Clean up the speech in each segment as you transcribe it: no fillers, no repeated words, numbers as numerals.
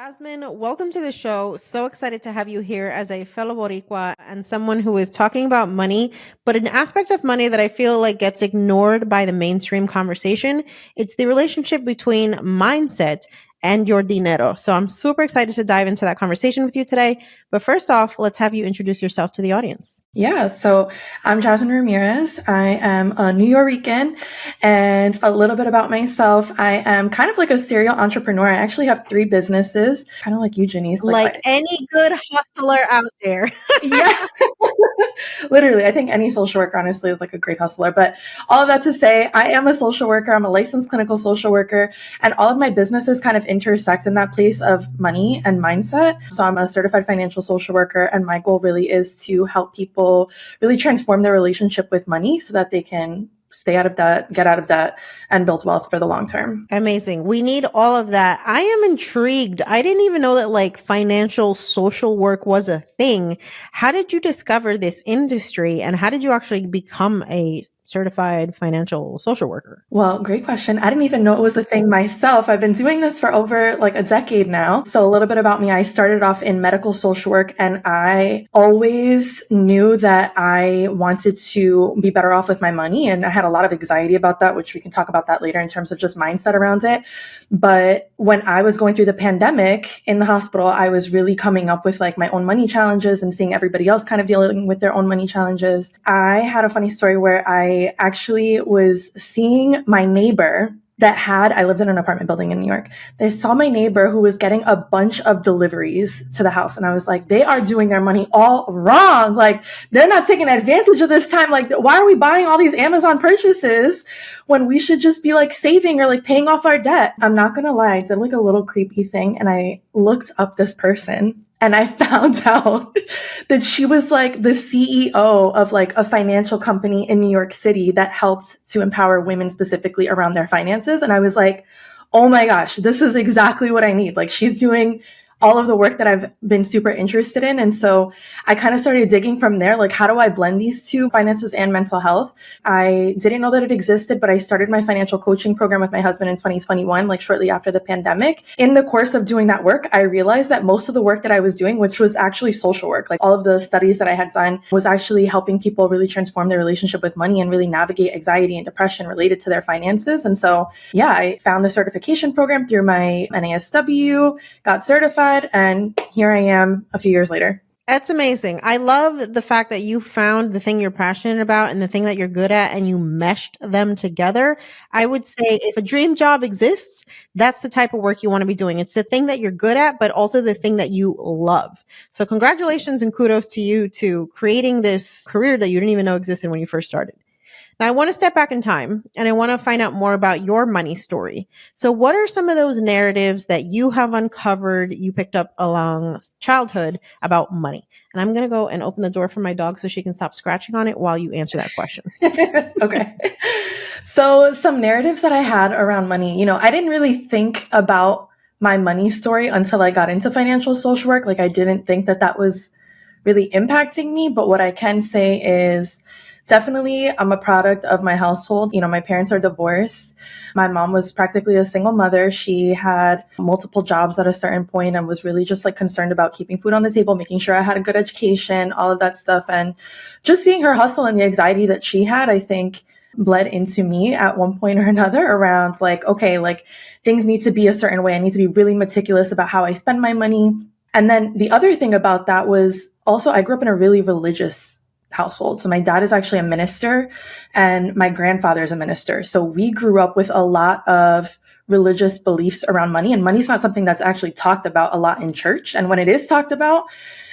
Jasmine, welcome to the show. So excited to have you here as a fellow Boricua and someone who is talking about money, but an aspect of money that I feel like gets ignored by the mainstream conversation. It's the relationship between mindset and your dinero. So I'm super excited to dive into that conversation with you today. But first off, let's have you introduce yourself to the audience. Yeah, so I'm Jasmine Ramirez. I am a New Yorican, and a little bit about myself. I am kind of like a serial entrepreneur. I actually have 3 businesses, kind of like you, Janice. Like any good hustler out there. Yeah, literally. I think any social worker, honestly, is like a great hustler. But all of that to say, I am a social worker. I'm a licensed clinical social worker, and all of my businesses kind of intersect in that place of money and mindset. So I'm a certified financial social worker, and my goal really is to help people really transform their relationship with money so that they can stay out of debt, get out of debt, and build wealth for the long term. Amazing. We need all of that. I am intrigued. I didn't even know that like financial social work was a thing. How did you discover this industry and how did you actually become a certified financial social worker? Well, great question. I didn't even know it was a thing myself. I've been doing this for over like a decade now. So a little bit about me. I started off in medical social work, and I always knew that I wanted to be better off with my money. And I had a lot of anxiety about that, which we can talk about that later in terms of just mindset around it. But when I was going through the pandemic in the hospital, I was really coming up with like my own money challenges and seeing everybody else kind of dealing with their own money challenges. I had a funny story where I actually was seeing my neighbor I lived in an apartment building in New York. They saw my neighbor who was getting a bunch of deliveries to the house. And I was like, they are doing their money all wrong. Like, they're not taking advantage of this time. Like, why are we buying all these Amazon purchases when we should just be like saving or like paying off our debt? I'm not going to lie. I did like a little creepy thing, and I looked up this person. And I found out that she was like the CEO of like a financial company in New York City that helped to empower women specifically around their finances. And I was like, oh my gosh, this is exactly what I need. Like, she's doing all of the work that I've been super interested in. And so I kind of started digging from there. Like, how do I blend these two, finances and mental health? I didn't know that it existed, but I started my financial coaching program with my husband in 2021, like shortly after the pandemic. In the course of doing that work, I realized that most of the work that I was doing, which was actually social work, like all of the studies that I had done, was actually helping people really transform their relationship with money and really navigate anxiety and depression related to their finances. And so, yeah, I found a certification program through my NASW, got certified, and here I am a few years later. That's amazing. I love the fact that you found the thing you're passionate about and the thing that you're good at and you meshed them together. I would say if a dream job exists, that's the type of work you want to be doing. It's the thing that you're good at, but also the thing that you love. So congratulations and kudos to you to creating this career that you didn't even know existed when you first started. Now, I want to step back in time and I want to find out more about your money story. So, what are some of those narratives that you have uncovered, you picked up along childhood about money? And I'm going to go and open the door for my dog so she can stop scratching on it while you answer that question. Okay. So, some narratives that I had around money, I didn't really think about my money story until I got into financial social work. Like, I didn't think that that was really impacting me. But what I can say is, definitely, I'm a product of my household. My parents are divorced. My mom was practically a single mother. She had multiple jobs at a certain point and was really just like concerned about keeping food on the table, making sure I had a good education, all of that stuff. And just seeing her hustle and the anxiety that she had, I think, bled into me at one point or another around like, okay, like things need to be a certain way. I need to be really meticulous about how I spend my money. And then the other thing about that was also I grew up in a really religious household. So my dad is actually a minister and my grandfather is a minister. So we grew up with a lot of religious beliefs around money, and money's not something that's actually talked about a lot in church. And when it is talked about,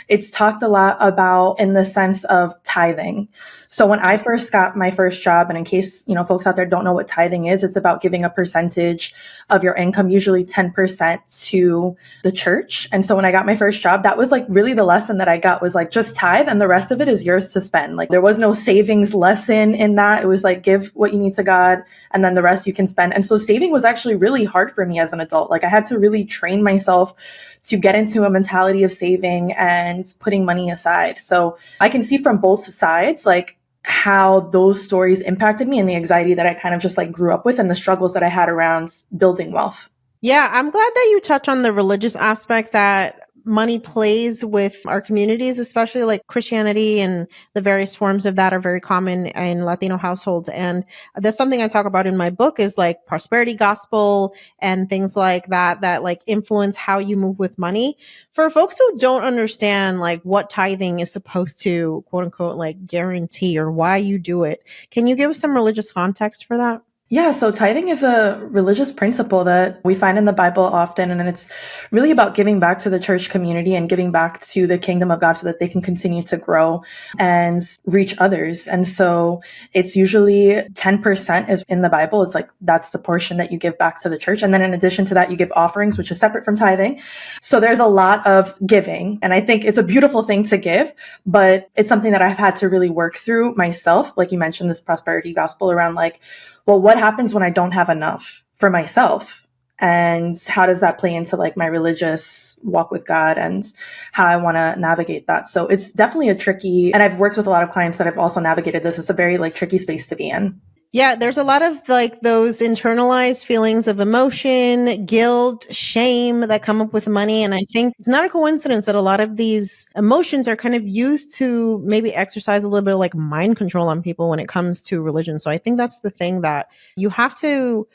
it's talked a lot about in the sense of tithing. So when I first got my first job, and in case, folks out there don't know what tithing is, it's about giving a percentage of your income, usually 10% to the church. And so when I got my first job, that was like really the lesson that I got was like, just tithe and the rest of it is yours to spend. Like there was no savings lesson in that. It was like, give what you need to God and then the rest you can spend. And so saving was actually really hard for me as an adult. Like I had to really train myself to get into a mentality of saving and putting money aside. So I can see from both sides, like how those stories impacted me and the anxiety that I kind of just like grew up with and the struggles that I had around building wealth. Yeah, I'm glad that you touch on the religious aspect that money plays with our communities, especially like Christianity and the various forms of that are very common in Latino households. And that's something I talk about in my book is like prosperity gospel and things like that, that like influence how you move with money. For folks who don't understand like what tithing is supposed to quote unquote like guarantee or why you do it, can you give us some religious context for that? Yeah, so tithing is a religious principle that we find in the Bible often, and it's really about giving back to the church community and giving back to the kingdom of God so that they can continue to grow and reach others. And so it's usually 10% is in the Bible. It's like that's the portion that you give back to the church. And then in addition to that, you give offerings, which is separate from tithing. So there's a lot of giving. And I think it's a beautiful thing to give, but it's something that I've had to really work through myself. Like you mentioned, this prosperity gospel around like, well, what happens when I don't have enough for myself? And how does that play into like my religious walk with God and how I want to navigate that? So it's definitely a tricky, and I've worked with a lot of clients that have also navigated this. It's a very like tricky space to be in. Yeah, there's a lot of like those internalized feelings of emotion, guilt, shame that come up with money. And I think it's not a coincidence that a lot of these emotions are kind of used to maybe exercise a little bit of like mind control on people when it comes to religion. So I think that's the thing that you have to.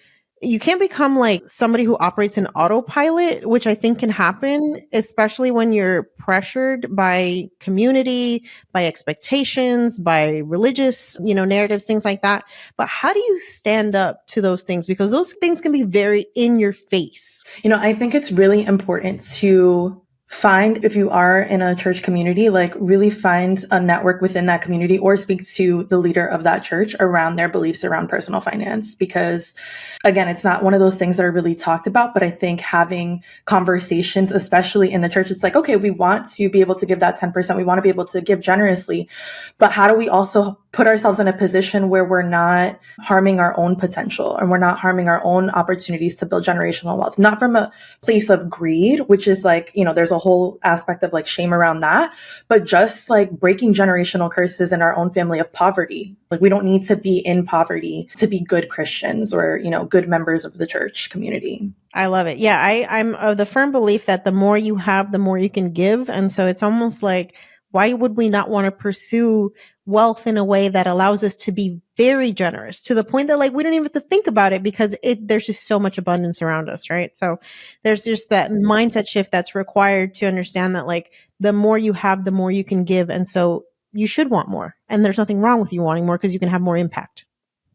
You can't become like somebody who operates in autopilot, which I think can happen, especially when you're pressured by community, by expectations, by religious, narratives, things like that. But how do you stand up to those things? Because those things can be very in your face. I think it's really important to find, if you are in a church community, like really find a network within that community or speak to the leader of that church around their beliefs around personal finance. Because again, it's not one of those things that are really talked about, but I think having conversations, especially in the church, it's like, okay, we want to be able to give that 10%. We want to be able to give generously, but how do we also put ourselves in a position where we're not harming our own potential and we're not harming our own opportunities to build generational wealth, not from a place of greed, which is like, there's a whole aspect of like shame around that, but just like breaking generational curses in our own family of poverty. Like we don't need to be in poverty to be good Christians or, good members of the church community. I love it. Yeah, I'm of the firm belief that the more you have, the more you can give. And so it's almost like, why would we not want to pursue wealth in a way that allows us to be very generous to the point that like we don't even have to think about it because there's just so much abundance around us, right? So there's just that mindset shift that's required to understand that like the more you have, the more you can give. And so you should want more. And there's nothing wrong with you wanting more because you can have more impact.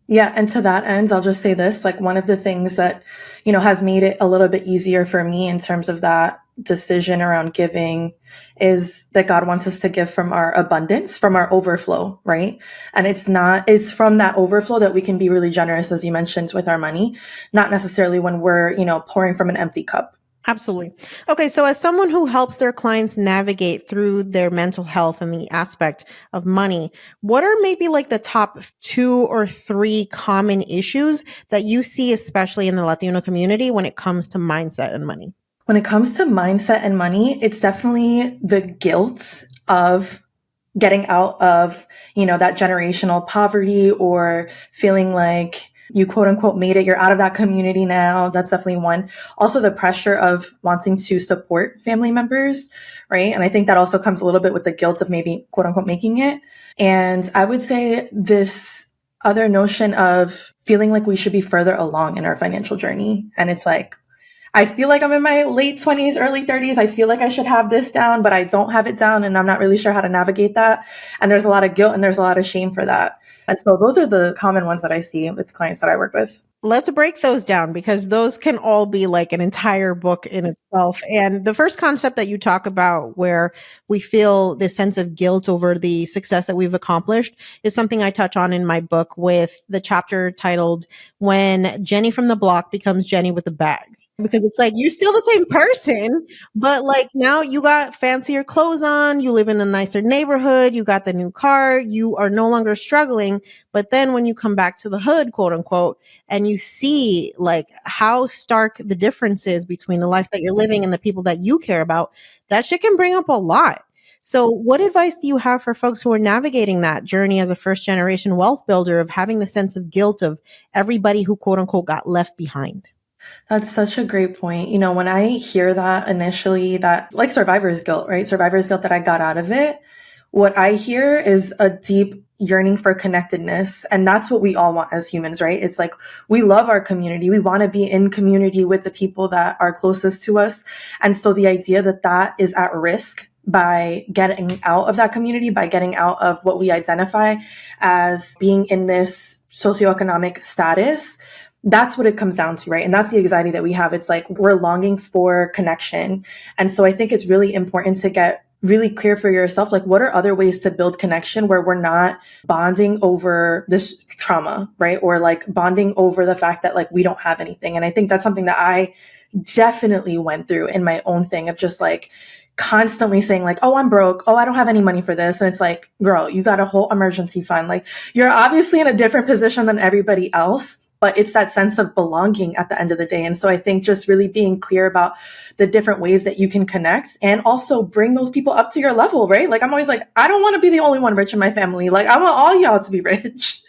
Yeah. And to that end, I'll just say this, like one of the things that, has made it a little bit easier for me in terms of that decision around giving is that God wants us to give from our abundance, from our overflow, right? And it's from that overflow that we can be really generous, as you mentioned, with our money, not necessarily when we're, pouring from an empty cup. Absolutely. Okay. So as someone who helps their clients navigate through their mental health and the aspect of money, what are maybe like the top 2 or 3 common issues that you see, especially in the Latino community when it comes to mindset and money? When it comes to mindset and money, it's definitely the guilt of getting out of, that generational poverty or feeling like you quote unquote made it. You're out of that community now. That's definitely one. Also the pressure of wanting to support family members, right? And I think that also comes a little bit with the guilt of maybe quote unquote making it. And I would say this other notion of feeling like we should be further along in our financial journey. And it's like, I feel like I'm in my late 20s, early 30s. I feel like I should have this down, but I don't have it down and I'm not really sure how to navigate that. And there's a lot of guilt and there's a lot of shame for that. And so those are the common ones that I see with clients that I work with. Let's break those down because those can all be like an entire book in itself. And the first concept that you talk about where we feel this sense of guilt over the success that we've accomplished is something I touch on in my book with the chapter titled When Jenny from the Block Becomes Jenny with a Bag. Because it's like you're still the same person, but like now you got fancier clothes on, you live in a nicer neighborhood, you got the new car, you are no longer struggling. But then when you come back to the hood, quote unquote, and you see like how stark the difference is between the life that you're living and the people that you care about, that shit can bring up a lot. So what advice do you have for folks who are navigating that journey as a first generation wealth builder of having the sense of guilt of everybody who quote unquote got left behind? That's such a great point. When I hear that initially, that like survivor's guilt, right? Survivor's guilt that I got out of it. What I hear is a deep yearning for connectedness. And that's what we all want as humans, right? It's like we love our community. We want to be in community with the people that are closest to us. And so the idea that that is at risk by getting out of that community, by getting out of what we identify as being in this socioeconomic status, that's what it comes down to, right? And that's the anxiety that we have. It's like we're longing for connection. And so I think it's really important to get really clear for yourself, like what are other ways to build connection where we're not bonding over this trauma, right? Or like bonding over the fact that like we don't have anything. And I think that's something that I definitely went through in my own thing of just like constantly saying like, oh, I'm broke. Oh, I don't have any money for this. And it's like, girl, you got a whole emergency fund. Like you're obviously in a different position than everybody else, but it's that sense of belonging at the end of the day. And so I think just really being clear about the different ways that you can connect and also bring those people up to your level, right? Like I'm always like, I don't want to be the only one rich in my family. Like I want all y'all to be rich.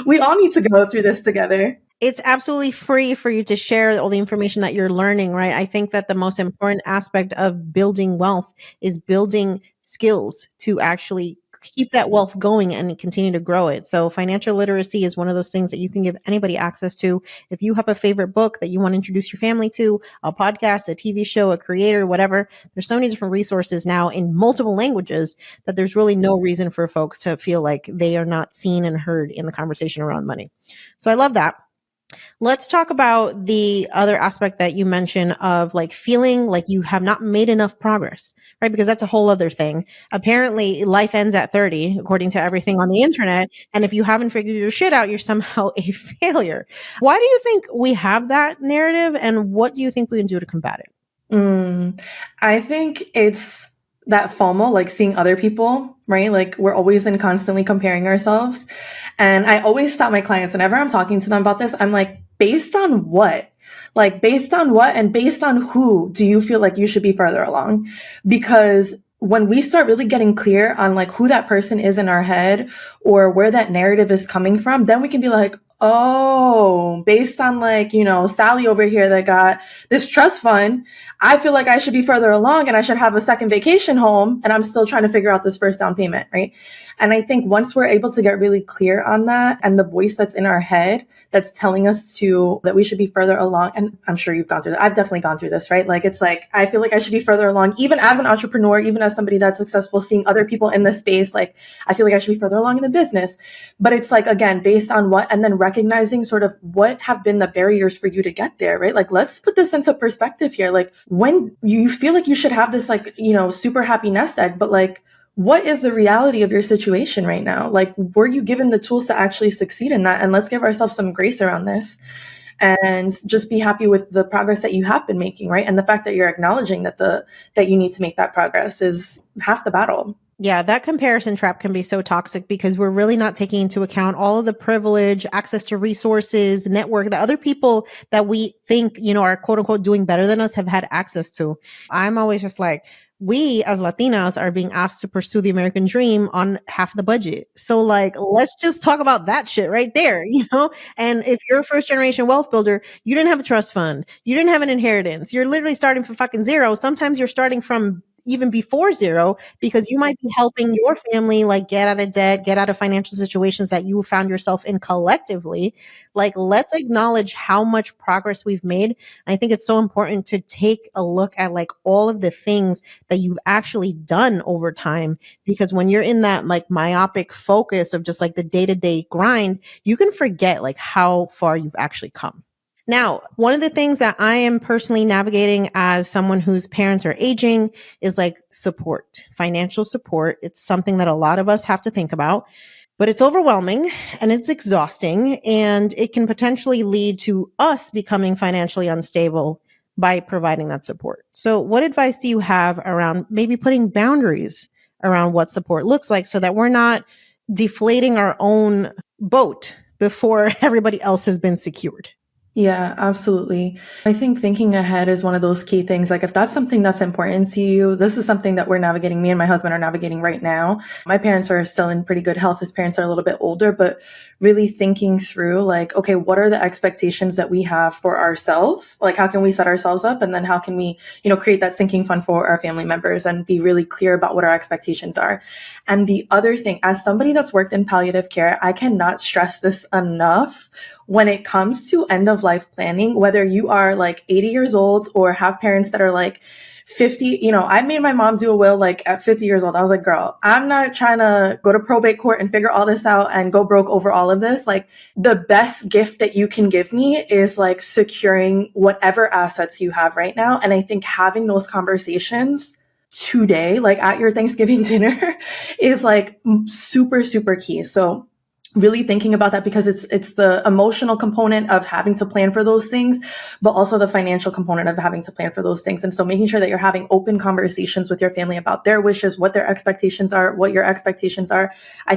We all need to go through this together. It's absolutely free for you to share all the information that you're learning, right? I think that the most important aspect of building wealth is building skills to actually keep that wealth going and continue to grow it. So financial literacy is one of those things that you can give anybody access to. If you have a favorite book that you want to introduce your family to, a podcast, a TV show, a creator, whatever, there's so many different resources now in multiple languages that there's really no reason for folks to feel like they are not seen and heard in the conversation around money. So I love that. Let's talk about the other aspect that you mentioned of like feeling like you have not made enough progress, right? Because that's a whole other thing. Apparently, life ends at 30, according to everything on the internet. And if you haven't figured your shit out, you're somehow a failure. Why do you think we have that narrative? And what do you think we can do to combat it? I think it's that FOMO, like seeing other people, right? Like we're always in constantly comparing ourselves. And I always stop my clients whenever I'm talking to them about this. I'm like, based on what? Like based on what and based on who do you feel like you should be further along? Because when we start really getting clear on like who that person is in our head or where that narrative is coming from, then we can be like, oh, based on like, Sally over here that got this trust fund, I feel like I should be further along and I should have a second vacation home and I'm still trying to figure out this first down payment, right? And I think once we're able to get really clear on that and the voice that's in our head that's telling us that we should be further along, and I'm sure you've gone through that. I've definitely gone through this, right? Like it's like, I feel like I should be further along, even as an entrepreneur, even as somebody that's successful, seeing other people in this space, like I feel like I should be further along in the business. But it's like, again, based on what, and then recognizing sort of what have been the barriers for you to get there, right? Like, let's put this into perspective here. Like when you feel like you should have this like, super happy nest egg, but like, what is the reality of your situation right now? Like, were you given the tools to actually succeed in that? And let's give ourselves some grace around this and just be happy with the progress that you have been making, right? And the fact that you're acknowledging that you need to make that progress is half the battle. Yeah, that comparison trap can be so toxic because we're really not taking into account all of the privilege, access to resources, network that other people that we think, are quote unquote doing better than us have had access to. I'm always just like, we as Latinas are being asked to pursue the American dream on half the budget. So like, let's just talk about that shit right there, And if you're a first generation wealth builder, you didn't have a trust fund. You didn't have an inheritance. You're literally starting from fucking zero. Sometimes you're starting from even before zero, because you might be helping your family like get out of debt, get out of financial situations that you found yourself in collectively. Like, let's acknowledge how much progress we've made. I think it's so important to take a look at like all of the things that you've actually done over time, because when you're in that like myopic focus of just like the day-to-day grind, you can forget like how far you've actually come. Now, one of the things that I am personally navigating as someone whose parents are aging is like support, financial support. It's something that a lot of us have to think about, but it's overwhelming and it's exhausting, and it can potentially lead to us becoming financially unstable by providing that support. So what advice do you have around maybe putting boundaries around what support looks like so that we're not deflating our own boat before everybody else has been secured? Yeah, absolutely. I think thinking ahead is one of those key things. Like, if that's something that's important to you, this is something that we're navigating. Me and my husband are navigating right now. My parents are still in pretty good health. His parents are a little bit older, but really thinking through, like, okay, what are the expectations that we have for ourselves? Like, how can we set ourselves up? And then how can we, create that sinking fund for our family members and be really clear about what our expectations are? And the other thing, as somebody that's worked in palliative care, I cannot stress this enough when it comes to end of life planning, whether you are like 80 years old or have parents that are like 50, I made my mom do a will like at 50 years old. I was like, girl, I'm not trying to go to probate court and figure all this out and go broke over all of this. Like, the best gift that you can give me is like securing whatever assets you have right now. And I think having those conversations today, like at your Thanksgiving dinner, is like super, super key. So really thinking about that, because it's the emotional component of having to plan for those things, but also the financial component of having to plan for those things. And so making sure that you're having open conversations with your family about their wishes, what their expectations are, what your expectations are, I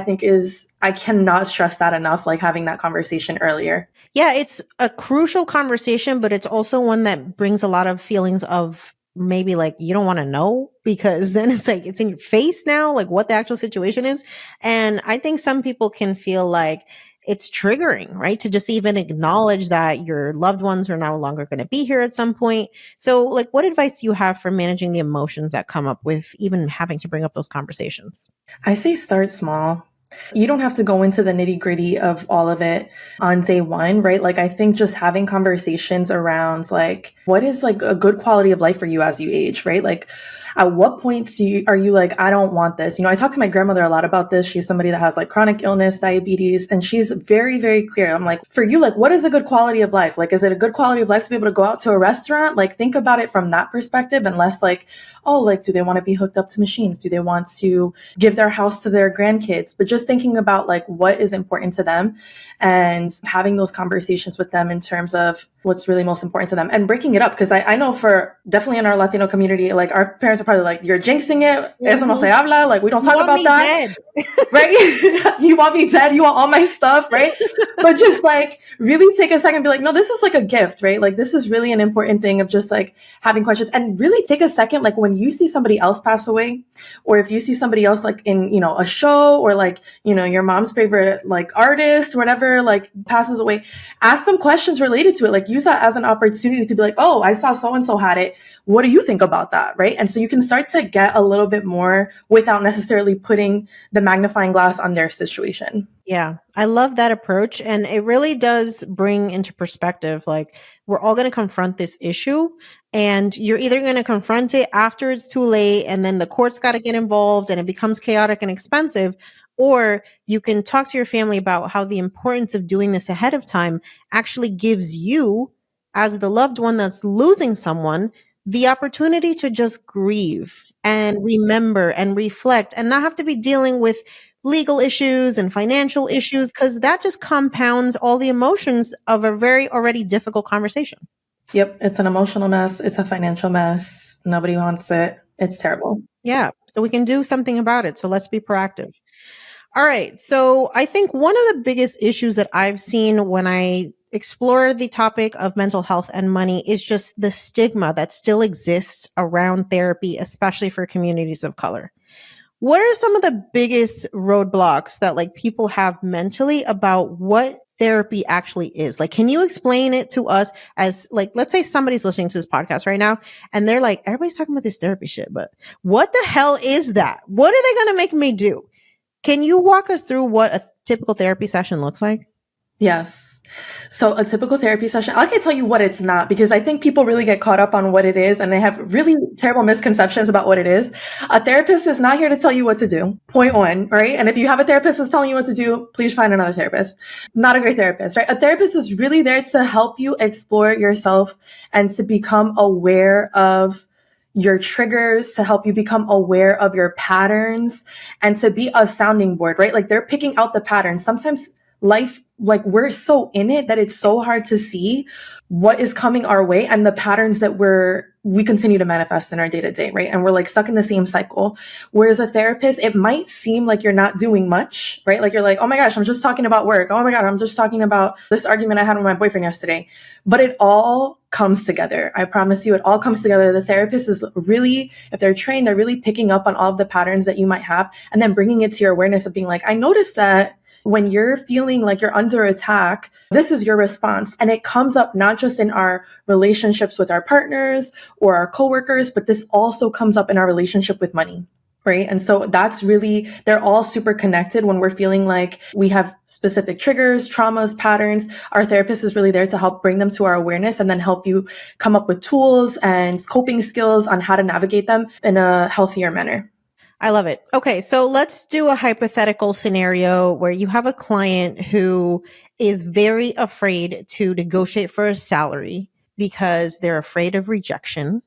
cannot stress that enough, like having that conversation earlier. Yeah, it's a crucial conversation, but it's also one that brings a lot of feelings of maybe like you don't want to know because then it's like it's in your face now, like what the actual situation is. And I think some people can feel like it's triggering, right? To just even acknowledge that your loved ones are no longer going to be here at some point. So, like, what advice do you have for managing the emotions that come up with even having to bring up those conversations? I say start small. You don't have to go into the nitty gritty of all of it on day one, right? Like, I think just having conversations around like, what is like a good quality of life for you as you age, right? Like, at what point are you like, I don't want this? I talk to my grandmother a lot about this. She's somebody that has like chronic illness, diabetes, and she's very, very clear. I'm like, for you, like, what is a good quality of life? Like, is it a good quality of life to be able to go out to a restaurant? Like, think about it from that perspective, and less like, oh, like, do they want to be hooked up to machines? Do they want to give their house to their grandkids? But just thinking about like what is important to them and having those conversations with them in terms of what's really most important to them and breaking it up. Because I know for definitely in our Latino community, like our parents are probably like, you're jinxing it. Eso no se Mhm. habla. Like, we don't You talk want about me that. dead. Right? You want me dead. You want all my stuff. Right? But just like really take a second and be like, no, this is like a gift, right? Like, this is really an important thing of just like having questions, and really take a second. Like, when you see somebody else pass away, or if you see somebody else like in, a show, or like, your mom's favorite like artist or whatever, like passes away, ask them questions related to it. Like, use that as an opportunity to be like, oh, I saw so-and-so had it. What do you think about that? Right? And so you can start to get a little bit more without necessarily putting the magnifying glass on their situation. Yeah, I love that approach. And it really does bring into perspective like, we're all going to confront this issue, and you're either going to confront it after it's too late, and then the court's got to get involved and it becomes chaotic and expensive, or you can talk to your family about how the importance of doing this ahead of time actually gives you, as the loved one that's losing someone, the opportunity to just grieve and remember and reflect and not have to be dealing with legal issues and financial issues, because that just compounds all the emotions of a very already difficult conversation. Yep, it's an emotional mess. It's a financial mess. Nobody wants it. It's terrible. Yeah. So we can do something about it. So let's be proactive. All right. So I think one of the biggest issues that I've seen when I explore the topic of mental health and money is just the stigma that still exists around therapy, especially for communities of color. What are some of the biggest roadblocks that like people have mentally about what therapy actually is? Like, can you explain it to us as like, let's say somebody's listening to this podcast right now and they're like, everybody's talking about this therapy shit, but what the hell is that? What are they going to make me do? Can you walk us through what a typical therapy session looks like? Yes. So a typical therapy session, I can tell you what it's not, because I think people really get caught up on what it is and they have really terrible misconceptions about what it is. A therapist is not here to tell you what to do. Point one, right? And if you have a therapist that's telling you what to do, please find another therapist. Not a great therapist, right? A therapist is really there to help you explore yourself and to become aware of your triggers, to help you become aware of your patterns, and to be a sounding board, right? Like, they're picking out the patterns. Sometimes life, like we're so in it that it's so hard to see what is coming our way and the patterns that we continue to manifest in our day to day, right? And we're like stuck in the same cycle. Whereas a therapist, it might seem like you're not doing much, right? Like you're like, oh my gosh, I'm just talking about work. Oh my God, I'm just talking about this argument I had with my boyfriend yesterday. But it all comes together. I promise you, it all comes together. The therapist is really, if they're trained, they're really picking up on all of the patterns that you might have and then bringing it to your awareness of being like, I noticed that when you're feeling like you're under attack, this is your response. And it comes up not just in our relationships with our partners or our coworkers, but this also comes up in our relationship with money. Right. And so that's really, they're all super connected when we're feeling like we have specific triggers, traumas, patterns. Our therapist is really there to help bring them to our awareness and then help you come up with tools and coping skills on how to navigate them in a healthier manner. I love it. Okay, so let's do a hypothetical scenario where you have a client who is very afraid to negotiate for a salary because they're afraid of rejection.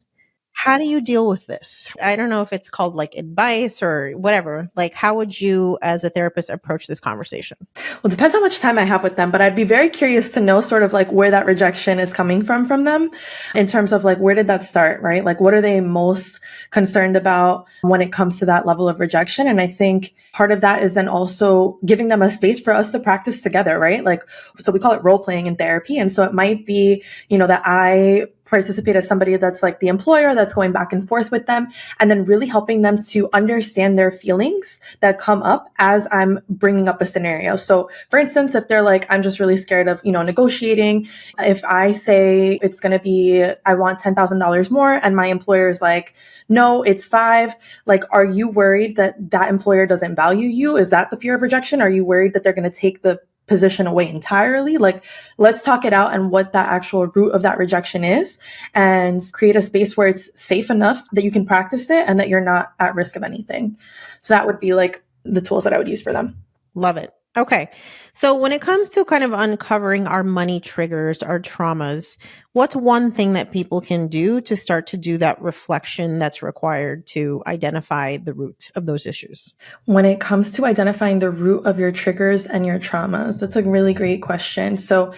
How do you deal with this? I don't know if it's called like advice or whatever. Like, how would you, as a therapist, approach this conversation? Well, it depends how much time I have with them, but I'd be very curious to know sort of like where that rejection is coming from them in terms of like, where did that start, right? Like, what are they most concerned about when it comes to that level of rejection? And I think part of that is then also giving them a space for us to practice together, right? Like, so we call it role playing in therapy. And so it might be, that I participate as somebody that's like the employer that's going back and forth with them and then really helping them to understand their feelings that come up as I'm bringing up a scenario. So for instance, if they're like, I'm just really scared of, negotiating. If I say it's going to be, I want $10,000 more and my employer is like, no, it's 5. Like, are you worried that that employer doesn't value you? Is that the fear of rejection? Are you worried that they're going to take the position away entirely? Like, let's talk it out and what that actual root of that rejection is and create a space where it's safe enough that you can practice it and that you're not at risk of anything. So that would be like the tools that I would use for them. Love it. Okay. So when it comes to kind of uncovering our money triggers, our traumas, what's one thing that people can do to start to do that reflection that's required to identify the root of those issues? When it comes to identifying the root of your triggers and your traumas, that's a really great question. So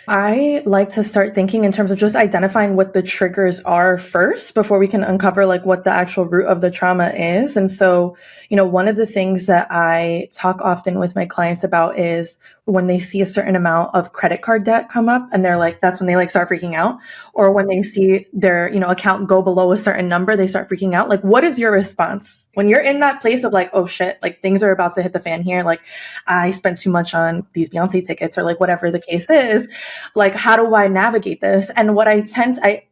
I like to start thinking in terms of just identifying what the triggers are first before we can uncover like what the actual root of the trauma is. And so, one of the things that I talk often with my clients about is when they see a certain amount of credit card debt come up and they're like, that's when they like start freaking out. Or when they see their, account go below a certain number, they start freaking out. Like, what is your response when you're in that place of like, oh shit, like things are about to hit the fan here. Like I spent too much on these Beyonce tickets or like whatever the case is. Like, how do I navigate this? And what I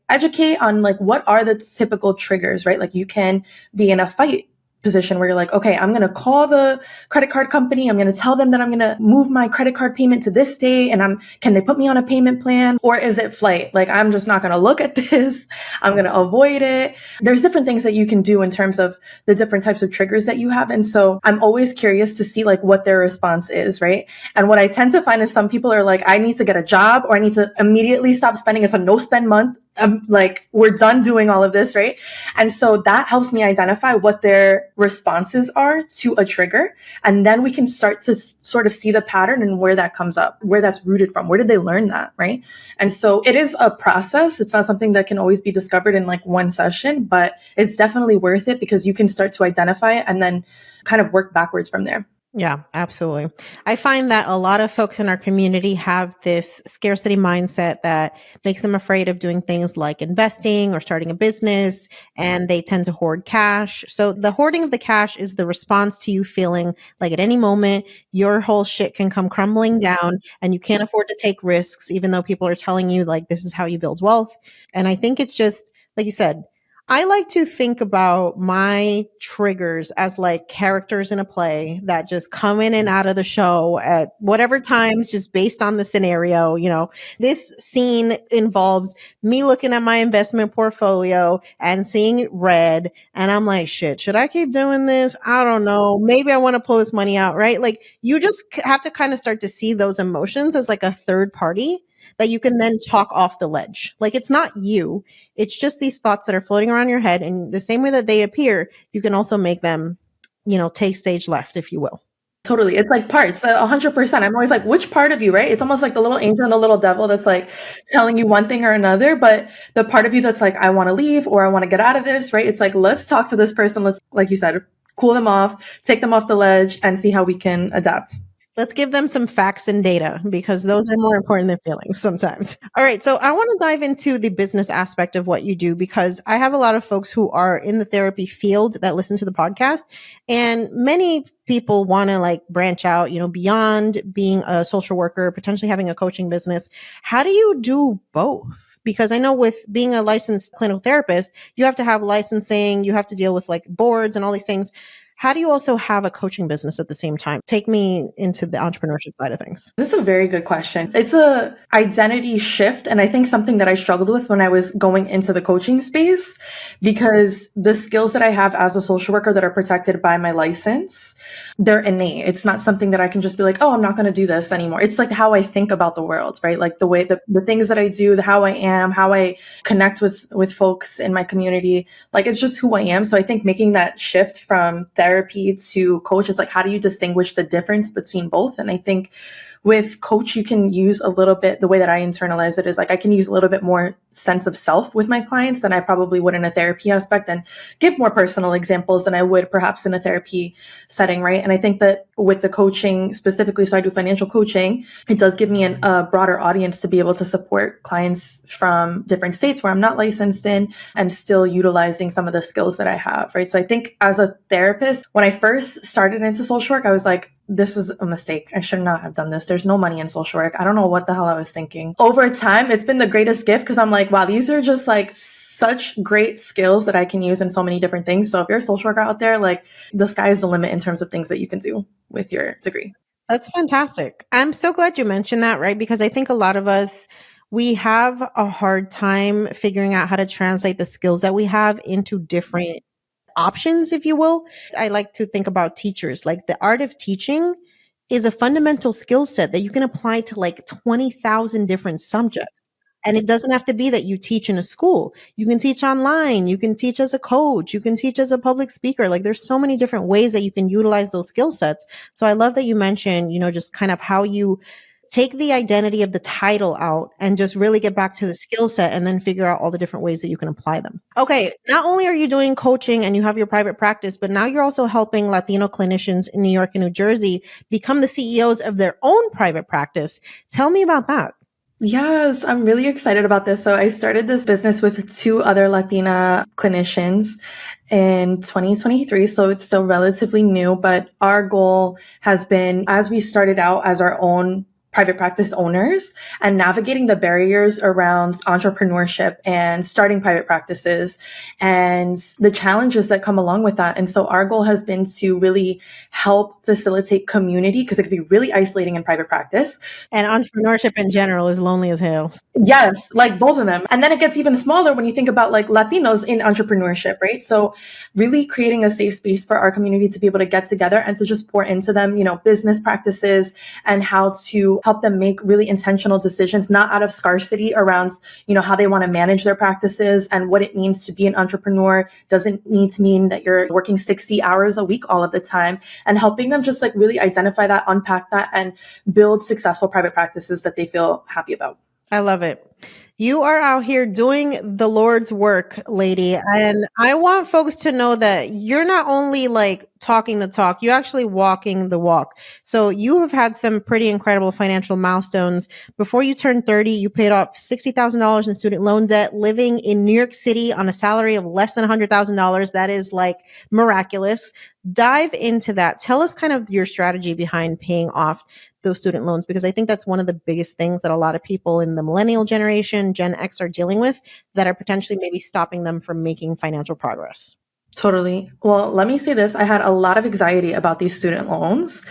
educate on like, what are the typical triggers, right? Like you can be in a fight position where you're like, okay, I'm going to call the credit card company. I'm going to tell them that I'm going to move my credit card payment to this date and can they put me on a payment plan? Or is it flight? Like, I'm just not going to look at this. I'm going to avoid it. There's different things that you can do in terms of the different types of triggers that you have. And so I'm always curious to see like what their response is, right? And what I tend to find is some people are like, I need to get a job or I need to immediately stop spending. It's a no spend month. Like we're done doing all of this, right? And so that helps me identify what their responses are to a trigger. And then we can start to sort of see the pattern and where that comes up, where that's rooted from. Where did they learn that, right? And so it is a process. It's not something that can always be discovered in like one session, but it's definitely worth it because you can start to identify it and then kind of work backwards from there. Yeah, absolutely. I find that a lot of folks in our community have this scarcity mindset that makes them afraid of doing things like investing or starting a business, and they tend to hoard cash. So the hoarding of the cash is the response to you feeling like at any moment, your whole shit can come crumbling down and you can't afford to take risks, even though people are telling you like, this is how you build wealth. And I think it's just, like you said, I like to think about my triggers as like characters in a play that just come in and out of the show at whatever times, just based on the scenario. This scene involves me looking at my investment portfolio and seeing red. And I'm like, shit, should I keep doing this? I don't know. Maybe I want to pull this money out, right? Like you just have to kind of start to see those emotions as like a third party that you can then talk off the ledge. Like it's not you. It's just these thoughts that are floating around your head. And the same way that they appear, you can also make them, take stage left, if you will. Totally. It's like parts, 100%. I'm always like, which part of you, right? It's almost like the little angel and the little devil that's like telling you one thing or another. But the part of you that's like, I want to leave or I want to get out of this, right? It's like, let's talk to this person. Let's, like you said, cool them off, take them off the ledge and see how we can adapt. Let's give them some facts and data because those are more important than feelings sometimes. All right. So I want to dive into the business aspect of what you do because I have a lot of folks who are in the therapy field that listen to the podcast, and many people want to like branch out, beyond being a social worker, potentially having a coaching business. How do you do both? Because I know with being a licensed clinical therapist, you have to have licensing, you have to deal with like boards and all these things. How do you also have a coaching business at the same time? Take me into the entrepreneurship side of things. This is a very good question. It's a identity shift. And I think something that I struggled with when I was going into the coaching space, because the skills that I have as a social worker that are protected by my license, they're innate. It's not something that I can just be like, oh, I'm not going to do this anymore. It's like how I think about the world, right? Like the way the things that I do, how I am, how I connect with folks in my community. Like it's just who I am. So I think making that shift from therapy to coach is like, how do you distinguish the difference between both? And I think with coach, you can use a little bit, the way that I internalize it is like I can use a little bit more sense of self with my clients than I probably would in a therapy aspect, and give more personal examples than I would perhaps in a therapy setting, right? And I think that with the coaching specifically, so I do financial coaching, it does give me a broader audience to be able to support clients from different states where I'm not licensed in and still utilizing some of the skills that I have, right? So I think as a therapist, when I first started into social work, I was like, this is a mistake. I should not have done this. There's no money in social work. I don't know what the hell I was thinking. Over time, it's been the greatest gift because I'm like, wow, these are just like such great skills that I can use in so many different things. So if you're a social worker out there, like the sky is the limit in terms of things that you can do with your degree. That's fantastic. I'm so glad you mentioned that, right? Because I think a lot of us, we have a hard time figuring out how to translate the skills that we have into different options, if you will. I like to think about teachers. Like the art of teaching is a fundamental skill set that you can apply to like 20,000 different subjects. And it doesn't have to be that you teach in a school. You can teach online. You can teach as a coach. You can teach as a public speaker. Like there's so many different ways that you can utilize those skill sets. So I love that you mentioned, just kind of how you take the identity of the title out and just really get back to the skill set and then figure out all the different ways that you can apply them. Okay. Not only are you doing coaching and you have your private practice, but now you're also helping Latino clinicians in New York and New Jersey become the CEOs of their own private practice. Tell me about that. Yes, I'm really excited about this. So I started this business with two other Latina clinicians in 2023. So it's still relatively new, but our goal has been, as we started out as our own private practice owners and navigating the barriers around entrepreneurship and starting private practices and the challenges that come along with that. And so our goal has been to really help facilitate community because it can be really isolating in private practice. And entrepreneurship in general is lonely as hell. Yes, like both of them. And then it gets even smaller when you think about like Latinos in entrepreneurship, right? So really creating a safe space for our community to be able to get together and to just pour into them, business practices and how to help them make really intentional decisions, not out of scarcity around, how they want to manage their practices and what it means to be an entrepreneur. Doesn't need to mean that you're working 60 hours a week all of the time, and helping them just like really identify that, unpack that, and build successful private practices that they feel happy about. I love it. You are out here doing the Lord's work, lady. And I want folks to know that you're not only like talking the talk, you're actually walking the walk. So you have had some pretty incredible financial milestones. Before you turned 30, you paid off $60,000 in student loan debt, living in New York City on a salary of less than $100,000. That is like miraculous. Dive into that. Tell us kind of your strategy behind paying off those student loans, because I think that's one of the biggest things that a lot of people in the millennial generation, Gen X, are dealing with that are potentially maybe stopping them from making financial progress. Totally. Well, let me say this. I had a lot of anxiety about these student loans.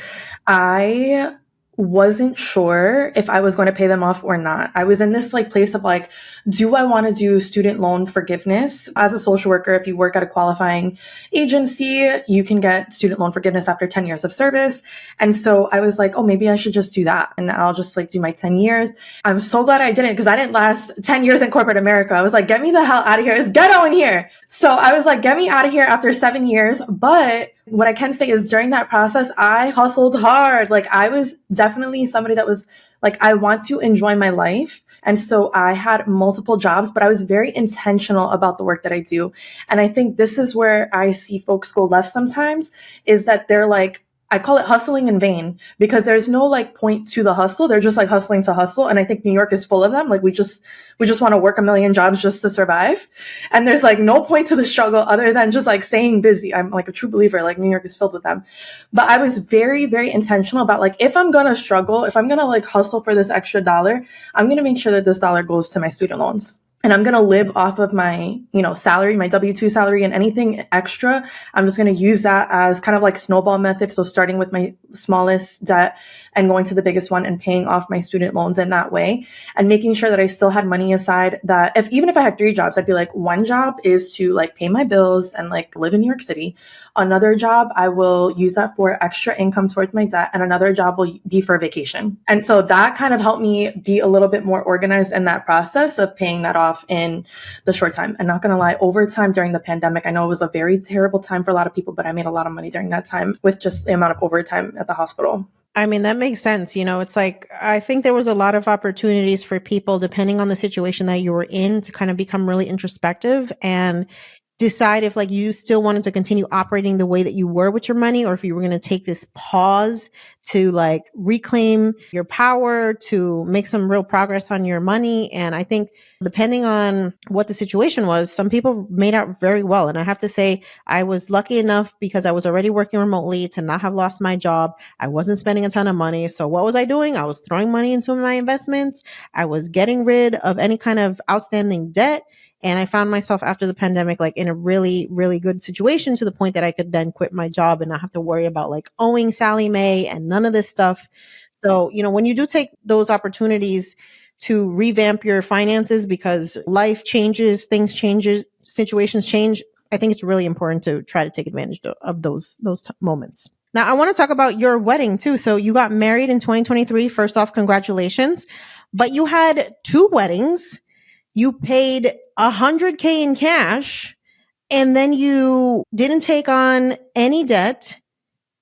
I wasn't sure if I was going to pay them off or not. I was in this like place of like, do I want to do student loan forgiveness? As a social worker, if you work at a qualifying agency, you can get student loan forgiveness after 10 years of service. And so I was like, oh, maybe I should just do that. And I'll just like do my 10 years. I'm so glad I didn't, because I didn't last 10 years in corporate America. I was like, get me the hell out of here. It's ghetto in here. So I was like, get me out of here after 7 years. But What I can say is during that process, I hustled hard. Like I was definitely somebody that was like, I want to enjoy my life. And so I had multiple jobs, but I was very intentional about the work that I do. And I think this is where I see folks go left sometimes, is that they're like, I call it hustling in vain, because there's no like point to the hustle. They're just like hustling to hustle. And I think New York is full of them. Like we just want to work a million jobs just to survive. And there's like no point to the struggle other than just like staying busy. I'm like a true believer, like New York is filled with them. But I was very, very intentional about like, if I'm going to struggle, if I'm going to like hustle for this extra dollar, I'm going to make sure that this dollar goes to my student loans. And I'm going to live off of my, salary, my W-2 salary, and anything extra. I'm just going to use that as kind of like snowball method. So starting with my smallest debt and going to the biggest one and paying off my student loans in that way, and making sure that I still had money aside, that even if I had 3 jobs, I'd be like, one job is to like pay my bills and like live in New York City. Another job, I will use that for extra income towards my debt. And another job will be for vacation. And so that kind of helped me be a little bit more organized in that process of paying that off in the short time. And not going to lie, overtime during the pandemic, I know it was a very terrible time for a lot of people, but I made a lot of money during that time with just the amount of overtime at the hospital. I mean, that makes sense. It's like, I think there was a lot of opportunities for people, depending on the situation that you were in, to kind of become really introspective and decide if like you still wanted to continue operating the way that you were with your money, or if you were going to take this pause to like reclaim your power, to make some real progress on your money. And I think depending on what the situation was, some people made out very well. And I have to say, I was lucky enough because I was already working remotely to not have lost my job. I wasn't spending a ton of money. So what was I doing? I was throwing money into my investments. I was getting rid of any kind of outstanding debt. And I found myself after the pandemic, like in a really, really good situation, to the point that I could then quit my job and not have to worry about like owing Sally Mae and none of this stuff. So, when you do take those opportunities to revamp your finances because life changes, things changes, situations change, I think it's really important to try to take advantage of those moments. Now, I want to talk about your wedding too. So you got married in 2023. First off, congratulations. But you had 2 weddings. You paid $100K in cash, and then you didn't take on any debt,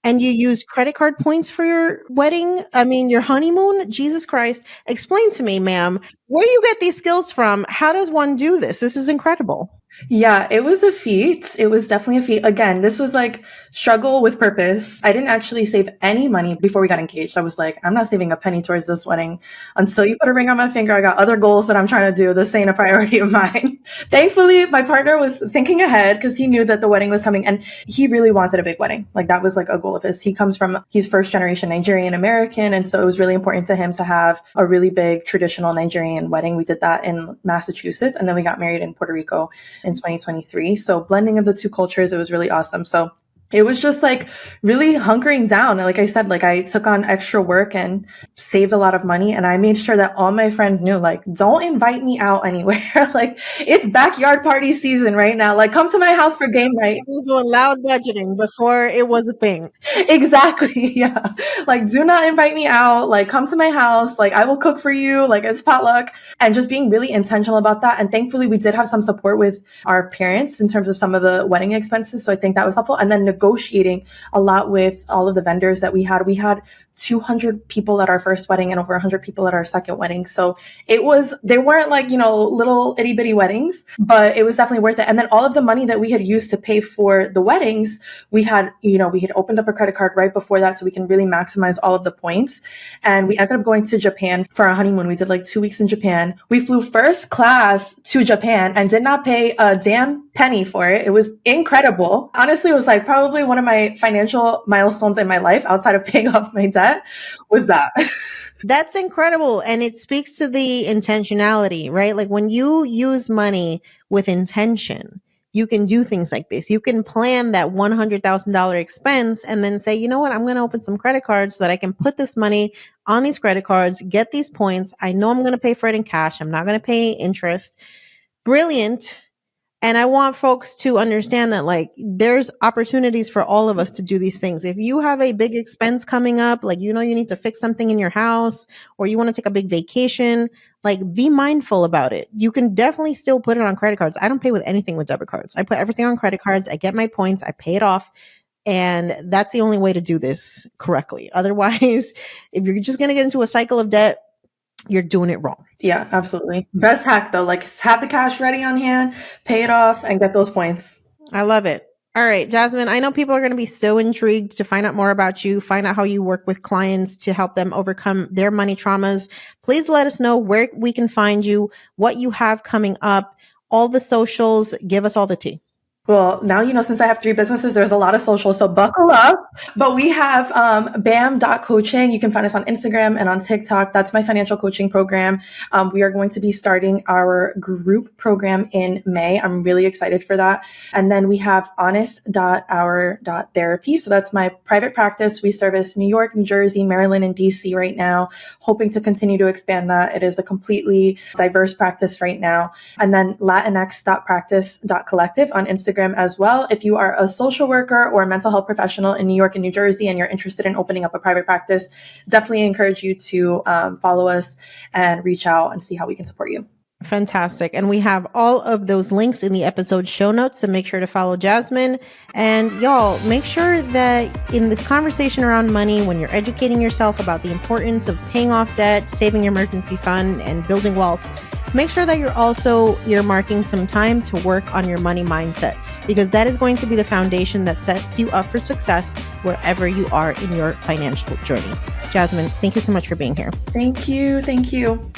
and you used credit card points for your wedding. I mean, your honeymoon. Jesus Christ. Explain to me, ma'am, where do you get these skills from? How does one do this? This is incredible. Yeah, it was a feat. It was definitely a feat. Again, this was like struggle with purpose. I didn't actually save any money before we got engaged. I was like, I'm not saving a penny towards this wedding until you put a ring on my finger. I got other goals that I'm trying to do. This ain't a priority of mine. Thankfully, my partner was thinking ahead because he knew that the wedding was coming, and he really wanted a big wedding. Like that was like a goal of his. He's first generation Nigerian American. And so it was really important to him to have a really big traditional Nigerian wedding. We did that in Massachusetts, and then we got married in Puerto Rico in 2023. So blending of the 2 cultures, it was really awesome. So it was just like really hunkering down. Like I said, like I took on extra work and saved a lot of money. And I made sure that all my friends knew, like, don't invite me out anywhere. Like it's backyard party season right now. Like come to my house for game night. I was doing loud budgeting before it was a thing. Exactly. Yeah. Like do not invite me out. Like come to my house. Like I will cook for you. Like it's potluck. And just being really intentional about that. And thankfully we did have some support with our parents in terms of some of the wedding expenses. So I think that was helpful. And then negotiating a lot with all of the vendors that we had. We had 200 people at our first wedding and over 100 people at our second wedding. So they weren't like, little itty bitty weddings, but it was definitely worth it. And then all of the money that we had used to pay for the weddings, we had opened up a credit card right before that so we can really maximize all of the points. And we ended up going to Japan for our honeymoon. We did like 2 weeks in Japan. We flew first class to Japan and did not pay a damn penny for it. It was incredible. Honestly, it was like probably one of my financial milestones in my life outside of paying off my debt was that. That's incredible. And it speaks to the intentionality, right? Like when you use money with intention, you can do things like this. You can plan that $100,000 expense and then say, you know what, I'm going to open some credit cards so that I can put this money on these credit cards, get these points. I know I'm going to pay for it in cash. I'm not going to pay interest. Brilliant. And I want folks to understand that like there's opportunities for all of us to do these things. If you have a big expense coming up, like you need to fix something in your house, or you want to take a big vacation, like be mindful about it. You can definitely still put it on credit cards. I don't pay with anything with debit cards. I put everything on credit cards. I get my points. I pay it off. And that's the only way to do this correctly. Otherwise, if you're just going to get into a cycle of debt, you're doing it wrong. Yeah, absolutely. Best hack though, like have the cash ready on hand, pay it off, and get those points. I love it. All right, Jasmine, I know people are going to be so intrigued to find out more about you, find out how you work with clients to help them overcome their money traumas. Please let us know where we can find you, what you have coming up, all the socials. Give us all the tea. Well, now, since I have 3 businesses, there's a lot of social, so buckle up. But we have B.A.M.coaching. You can find us on Instagram and on TikTok. That's my financial coaching program. We are going to be starting our group program in May. I'm really excited for that. And then we have honest.our.therapy. So that's my private practice. We service New York, New Jersey, Maryland, and DC right now, hoping to continue to expand that. It is a completely diverse practice right now. And then latinx.practice.collective on Instagram as well. If you are a social worker or a mental health professional in New York and New Jersey and you're interested in opening up a private practice, definitely encourage you to follow us and reach out and see how we can support you. Fantastic. And we have all of those links in the episode show notes. So make sure to follow Jasmine. And y'all, make sure that in this conversation around money, when you're educating yourself about the importance of paying off debt, saving your emergency fund, and building wealth, make sure that you're also earmarking some time to work on your money mindset, because that is going to be the foundation that sets you up for success wherever you are in your financial journey. Jasmine, thank you so much for being here. Thank you. Thank you.